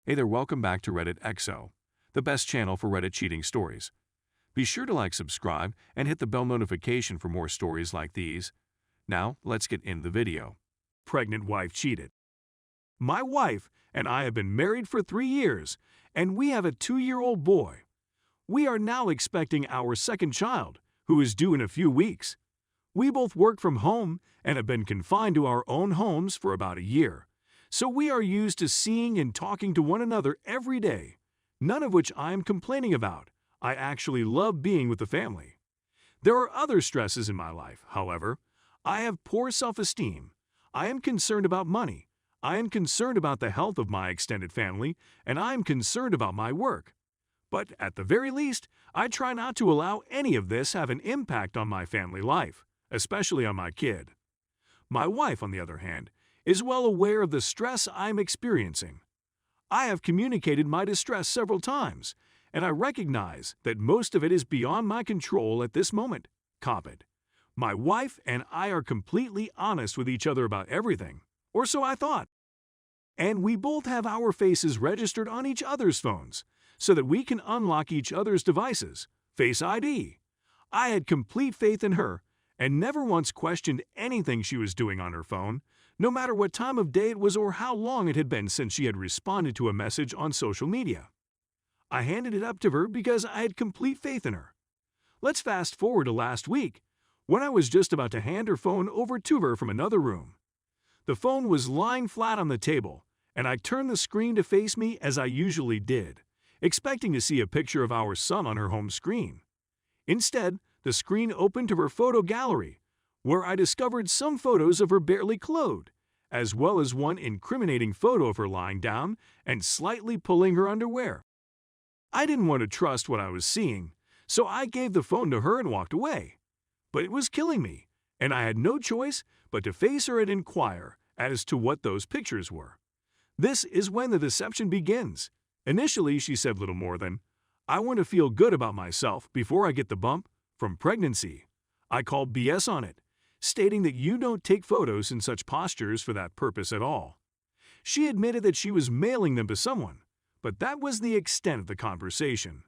Hey there, welcome back to Reddit XO, the best channel for Reddit cheating stories. Be sure to like, subscribe, and hit the bell notification for more stories like these. Now, let's get in the video. Pregnant wife cheated. My wife and I have been married for 3 years, and we have a 2-year-old boy. We are now expecting our second child, who is due in a few weeks. We both work from home and have been confined to our own homes for about a year. So we are used to seeing and talking to one another every day, none of which I am complaining about. I actually love being with the family. There are other stresses in my life, however. I have poor self-esteem. I am concerned about money. I am concerned about the health of my extended family, and I am concerned about my work. But at the very least, I try not to allow any of this have an impact on my family life, especially on my kid. My wife, on the other hand, is well aware of the stress I'm experiencing. I have communicated my distress several times, and I recognize that most of it is beyond my control at this moment. Cop it. My wife and I are completely honest with each other about everything, or so I thought. And we both have our faces registered on each other's phones, so that we can unlock each other's devices, Face ID. I had complete faith in her, and never once questioned anything she was doing on her phone, no matter what time of day it was or how long it had been since she had responded to a message on social media. I handed it up to her because I had complete faith in her. Let's fast forward to last week, when I was just about to hand her phone over to her from another room. The phone was lying flat on the table, and I turned the screen to face me as I usually did, expecting to see a picture of our son on her home screen. Instead, the screen opened to her photo gallery, where I discovered some photos of her barely clothed, as well as one incriminating photo of her lying down and slightly pulling her underwear. I didn't want to trust what I was seeing, so I gave the phone to her and walked away. But it was killing me, and I had no choice but to face her and inquire as to what those pictures were. This is when the deception begins. Initially, she said little more than, "I want to feel good about myself before I get the bump from pregnancy." I called BS on it, stating that you don't take photos in such postures for that purpose at all. She admitted that she was mailing them to someone, but that was the extent of the conversation.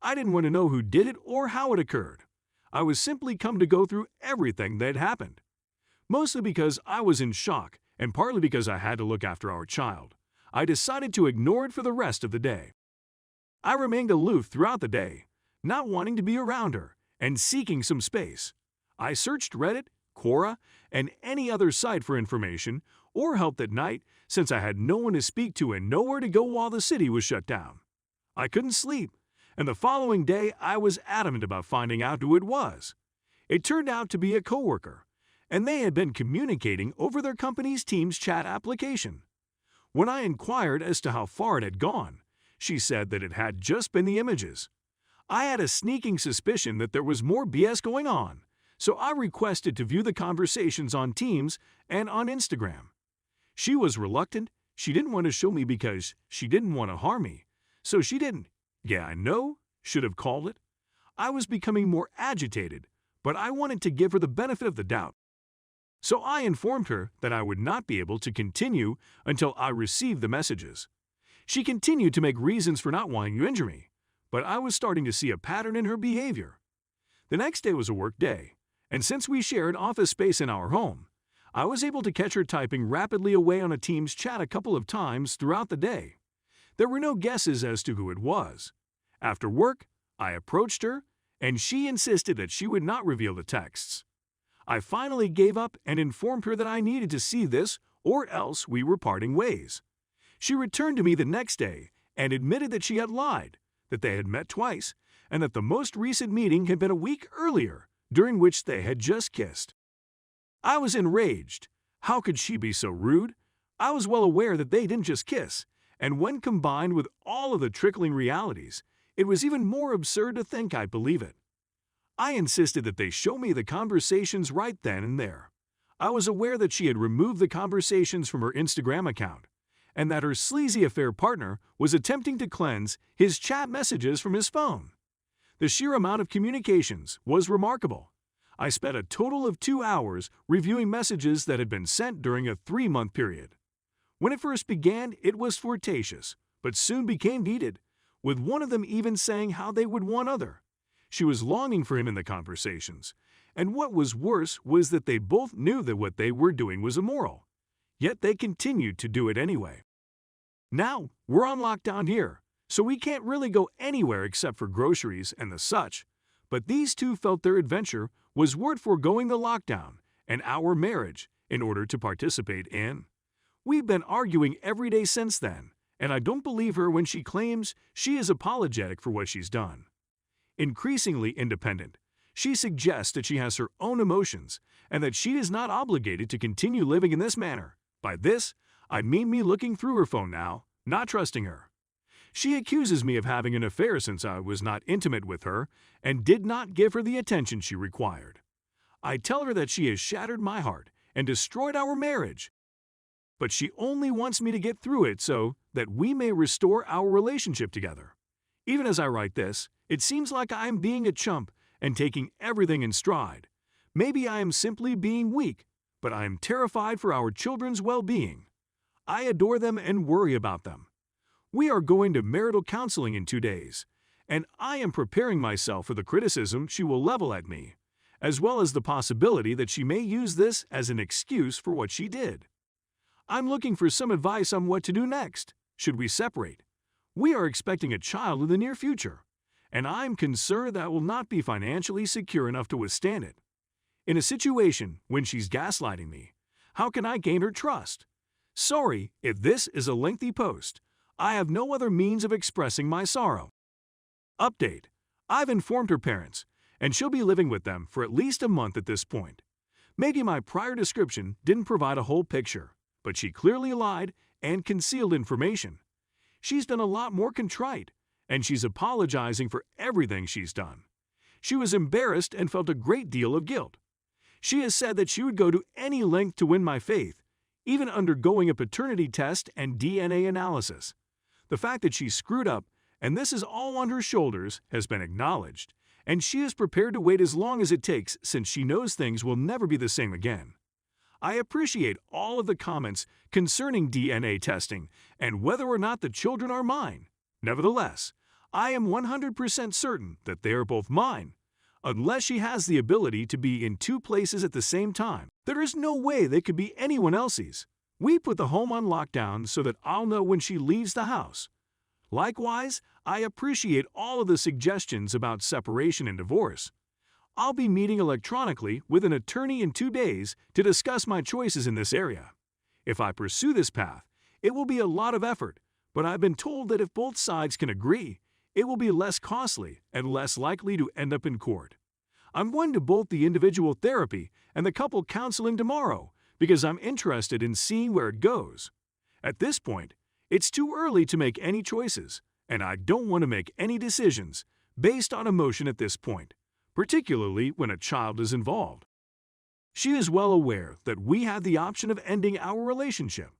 I didn't want to know who did it or how it occurred. I was simply come to go through everything that had happened. Mostly because I was in shock, and partly because I had to look after our child, I decided to ignore it for the rest of the day. I remained aloof throughout the day, not wanting to be around her, and seeking some space. I searched Reddit, Quora, and any other site for information or help that night since I had no one to speak to and nowhere to go while the city was shut down. I couldn't sleep, and the following day I was adamant about finding out who it was. It turned out to be a coworker, and they had been communicating over their company's Teams chat application. When I inquired as to how far it had gone, she said that it had just been the images. I had a sneaking suspicion that there was more BS going on, so I requested to view the conversations on Teams and on Instagram. She was reluctant. She didn't want to show me because she didn't want to harm me, so she didn't. Yeah, I know, should have called it. I was becoming more agitated, but I wanted to give her the benefit of the doubt. So I informed her that I would not be able to continue until I received the messages. She continued to make reasons for not wanting to injure me, but I was starting to see a pattern in her behavior. The next day was a work day, and since we shared office space in our home, I was able to catch her typing rapidly away on a Teams chat a couple of times throughout the day. There were no guesses as to who it was. After work, I approached her, and she insisted that she would not reveal the texts. I finally gave up and informed her that I needed to see this or else we were parting ways. She returned to me the next day and admitted that she had lied, that they had met twice, and that the most recent meeting had been a week earlier, during which they had just kissed. I was enraged. How could she be so rude? I was well aware that they didn't just kiss, and when combined with all of the trickling realities, it was even more absurd to think I'd believe it. I insisted that they show me the conversations right then and there. I was aware that she had removed the conversations from her Instagram account, and that her sleazy affair partner was attempting to cleanse his chat messages from his phone. The sheer amount of communications was remarkable. I spent a total of 2 hours reviewing messages that had been sent during a 3-month period. When it first began, it was flirtatious, but soon became heated, with one of them even saying how they would want other. She was longing for him in the conversations, and what was worse was that they both knew that what they were doing was immoral, yet they continued to do it anyway. Now, we're on lockdown here, so we can't really go anywhere except for groceries and the such, but these two felt their adventure was worth foregoing the lockdown and our marriage in order to participate in. We've been arguing every day since then, and I don't believe her when she claims she is apologetic for what she's done. Increasingly independent, she suggests that she has her own emotions and that she is not obligated to continue living in this manner. By this, I mean me looking through her phone now, not trusting her. She accuses me of having an affair since I was not intimate with her and did not give her the attention she required. I tell her that she has shattered my heart and destroyed our marriage, but she only wants me to get through it so that we may restore our relationship together. Even as I write this, it seems like I am being a chump and taking everything in stride. Maybe I am simply being weak, but I am terrified for our children's well-being. I adore them and worry about them. We are going to marital counseling in 2 days, and I am preparing myself for the criticism she will level at me, as well as the possibility that she may use this as an excuse for what she did. I'm looking for some advice on what to do next. Should we separate? We are expecting a child in the near future, and I'm concerned that I will not be financially secure enough to withstand it. In a situation when she's gaslighting me, how can I gain her trust? Sorry if this is a lengthy post. I have no other means of expressing my sorrow. Update: I've informed her parents, and she'll be living with them for at least a month at this point. Maybe my prior description didn't provide a whole picture, but she clearly lied and concealed information. She's been a lot more contrite, and she's apologizing for everything she's done. She was embarrassed and felt a great deal of guilt. She has said that she would go to any length to win my faith, even undergoing a paternity test and DNA analysis. The fact that she screwed up, and this is all on her shoulders, has been acknowledged, and she is prepared to wait as long as it takes since she knows things will never be the same again. I appreciate all of the comments concerning DNA testing and whether or not the children are mine. Nevertheless, I am 100% certain that they are both mine. Unless she has the ability to be in 2 places at the same time, there is no way they could be anyone else's. We put the home on lockdown so that I'll know when she leaves the house. Likewise, I appreciate all of the suggestions about separation and divorce. I'll be meeting electronically with an attorney in 2 days to discuss my choices in this area. If I pursue this path, it will be a lot of effort, but I've been told that if both sides can agree, it will be less costly and less likely to end up in court. I'm going to both the individual therapy and the couple counseling tomorrow because I'm interested in seeing where it goes. At this point, it's too early to make any choices, and I don't want to make any decisions based on emotion at this point, particularly when a child is involved. She is well aware that we have the option of ending our relationship.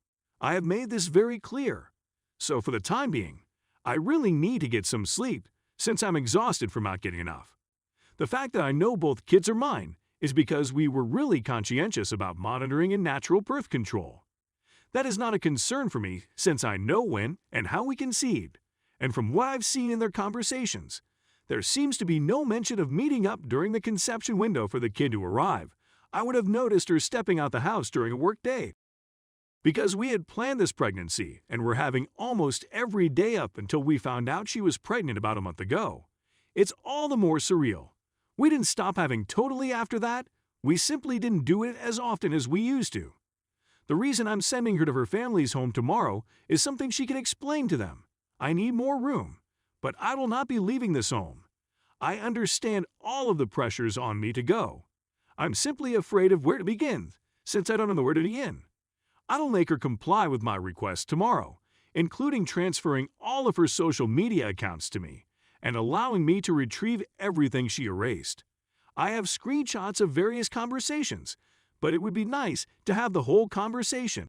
I have made this very clear. So for the time being, I really need to get some sleep since I'm exhausted from not getting enough. The fact that I know both kids are mine is because we were really conscientious about monitoring and natural birth control. That is not a concern for me since I know when and how we conceived, and from what I've seen in their conversations, there seems to be no mention of meeting up during the conception window for the kid to arrive. I would have noticed her stepping out the house during a work day. Because we had planned this pregnancy and were having almost every day up until we found out she was pregnant about a month ago, it's all the more surreal. We didn't stop having totally after that, we simply didn't do it as often as we used to. The reason I'm sending her to her family's home tomorrow is something she can explain to them. I need more room, but I will not be leaving this home. I understand all of the pressures on me to go. I'm simply afraid of where to begin, since I don't know where to begin. I'll make her comply with my request tomorrow, including transferring all of her social media accounts to me and allowing me to retrieve everything she erased. I have screenshots of various conversations, but it would be nice to have the whole conversation.